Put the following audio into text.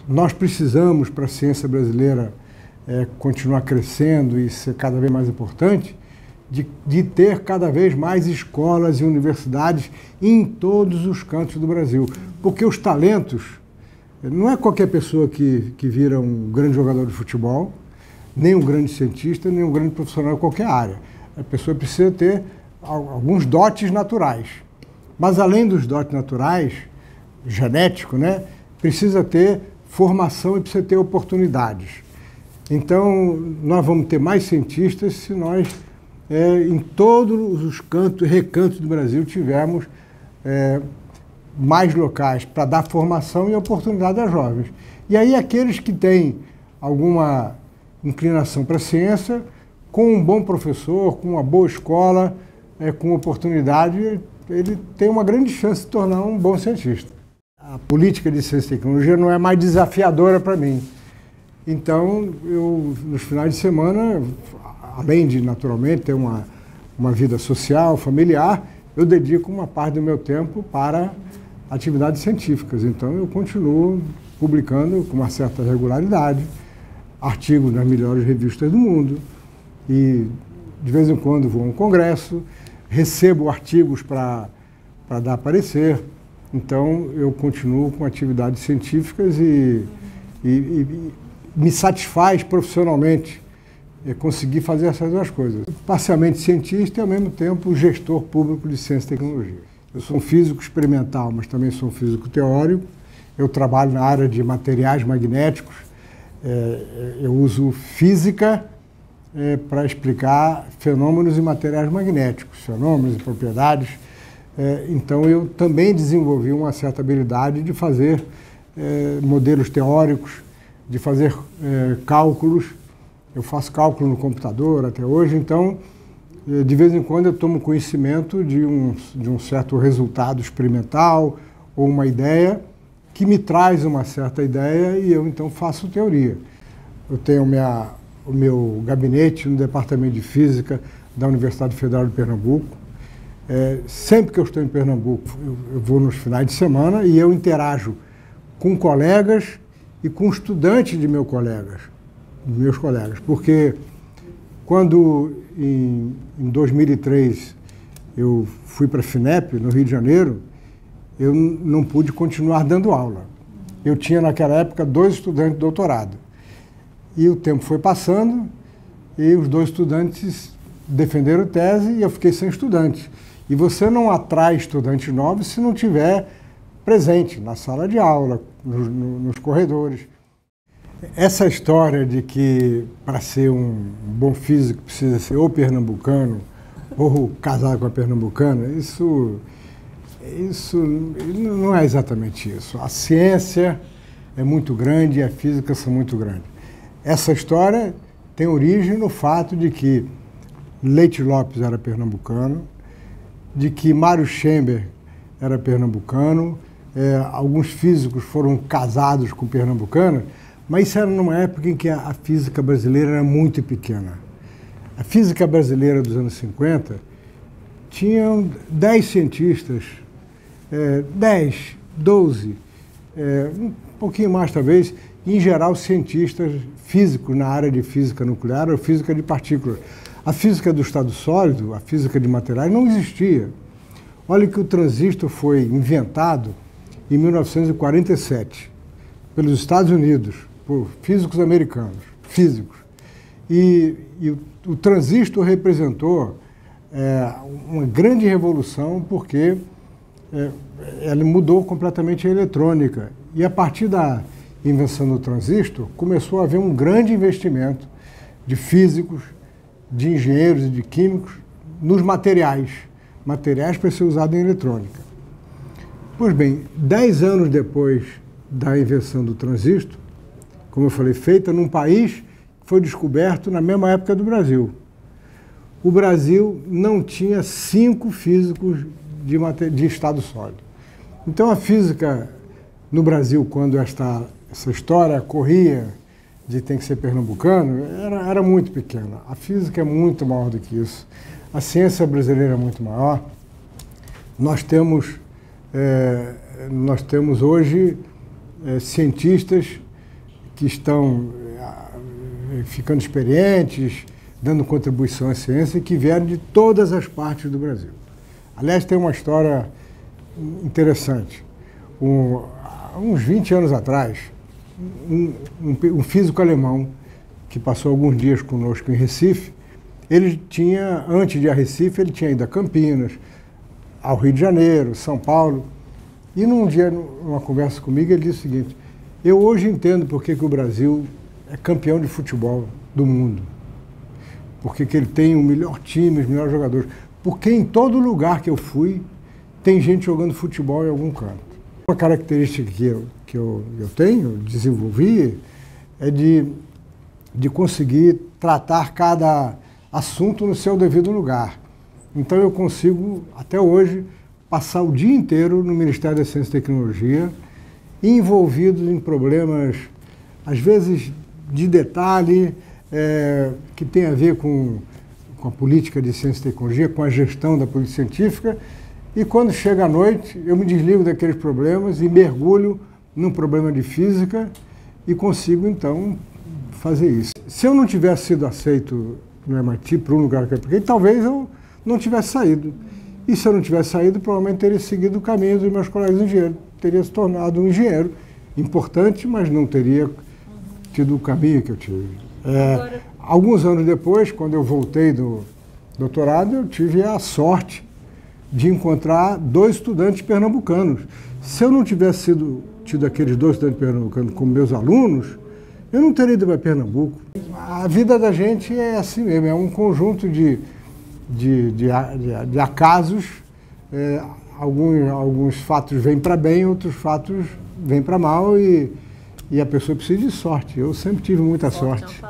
nós precisamos, para a ciência brasileira continuar crescendo e ser cada vez mais importante, de ter cada vez mais escolas e universidades em todos os cantos do Brasil. Porque os talentos, não é qualquer pessoa que vira um grande jogador de futebol, nem um grande cientista, nem um grande profissional em qualquer área. A pessoa precisa ter alguns dotes naturais. Mas além dos dotes naturais, genético, né, precisa ter formação e precisa ter oportunidades. Então, nós vamos ter mais cientistas se nós, em todos os recantos do Brasil, tivermos mais locais para dar formação e oportunidade a jovens. E aí, aqueles que têm alguma inclinação para a ciência, com um bom professor, com uma boa escola, com oportunidade, ele tem uma grande chance de se tornar um bom cientista. A política de ciência e tecnologia não é mais desafiadora para mim. Então, eu, nos finais de semana, além de, naturalmente, ter uma vida social, familiar, eu dedico uma parte do meu tempo para atividades científicas. Então, eu continuo publicando com uma certa regularidade artigos nas melhores revistas do mundo e, de vez em quando, vou a um congresso, recebo artigos para dar parecer. Então, eu continuo com atividades científicas e me satisfaz profissionalmente conseguir fazer essas duas coisas. Parcialmente cientista e, ao mesmo tempo, gestor público de ciência e tecnologia. Eu sou um físico experimental, mas também sou um físico teórico. Eu trabalho na área de materiais magnéticos. Eu uso física para explicar fenômenos e materiais magnéticos, fenômenos e propriedades. Então, eu também desenvolvi uma certa habilidade de fazer modelos teóricos, de fazer cálculos. Eu faço cálculo no computador até hoje, então, de vez em quando eu tomo conhecimento de um certo resultado experimental ou uma ideia que me traz uma certa ideia e eu, então, faço teoria. Eu tenho o meu gabinete no Departamento de Física da Universidade Federal de Pernambuco. Sempre que eu estou em Pernambuco, eu vou nos finais de semana e eu interajo com colegas e com estudantes de meus colegas, porque quando em 2003 eu fui para a FINEP, no Rio de Janeiro, eu não pude continuar dando aula. Eu tinha naquela época 2 estudantes de doutorado. E o tempo foi passando e os 2 estudantes defenderam tese e eu fiquei sem estudante. E você não atrai estudantes novos se não tiver presente na sala de aula, nos corredores. Essa história de que para ser um bom físico precisa ser ou pernambucano ou casado com a pernambucana, isso não é exatamente isso. A ciência é muito grande e a física são muito grandes. Essa história tem origem no fato de que Leite Lopes era pernambucano, de que Mário Schember era pernambucano, alguns físicos foram casados com pernambucanas, mas isso era numa época em que a física brasileira era muito pequena. A física brasileira dos anos 50 tinham 10 cientistas, 10, 12, um pouquinho mais talvez, em geral cientistas físicos na área de física nuclear ou física de partículas. A física do estado sólido, a física de materiais, não existia. Olha que o transistor foi inventado em 1947 pelos Estados Unidos, por físicos americanos, físicos. E o transistor representou uma grande revolução porque ele mudou completamente a eletrônica. E a partir da invenção do transistor, começou a haver um grande investimento de físicos, de engenheiros e de químicos nos materiais para ser usado em eletrônica. Pois bem, 10 anos depois da invenção do transistor, como eu falei, feita num país que foi descoberto na mesma época do Brasil. O Brasil não tinha 5 físicos de estado sólido. Então a física no Brasil, quando essa história corria de tem que ser pernambucano, era muito pequena. A física é muito maior do que isso. A ciência brasileira é muito maior. Nós temos hoje cientistas que estão ficando experientes, dando contribuição à ciência, que vieram de todas as partes do Brasil. Aliás, tem uma história interessante. Uns 20 anos atrás, um físico alemão, que passou alguns dias conosco em Recife, ele tinha, antes de ir a Recife, ele tinha ido a Campinas, ao Rio de Janeiro, São Paulo, e num dia, numa conversa comigo, ele disse o seguinte: eu hoje entendo por que o Brasil é campeão de futebol do mundo, porque ele tem o melhor time, os melhores jogadores, porque em todo lugar que eu fui, tem gente jogando futebol em algum canto. Uma característica que eu tenho, desenvolvi, é de conseguir tratar cada assunto no seu devido lugar. Então eu consigo, até hoje, passar o dia inteiro no Ministério da Ciência e Tecnologia, envolvido em problemas, às vezes de detalhe, que tem a ver com a política de ciência e tecnologia, com a gestão da política científica, e quando chega a noite, eu me desligo daqueles problemas e mergulho num problema de física e consigo, então, fazer isso. Se eu não tivesse sido aceito no MIT para um lugar que eu apliquei, talvez eu não tivesse saído. E se eu não tivesse saído, provavelmente teria seguido o caminho dos meus colegas engenheiros. Teria se tornado um engenheiro importante, mas não teria tido o caminho que eu tive. Alguns anos depois, quando eu voltei do doutorado, eu tive a sorte de encontrar 2 estudantes pernambucanos. Se eu não tivesse tido aqueles 2 estudantes pernambucanos como meus alunos, eu não teria ido para Pernambuco. A vida da gente é assim mesmo, é um conjunto de acasos. Alguns fatos vêm para bem, outros fatos vêm para mal, e a pessoa precisa de sorte. Eu sempre tive muita sorte.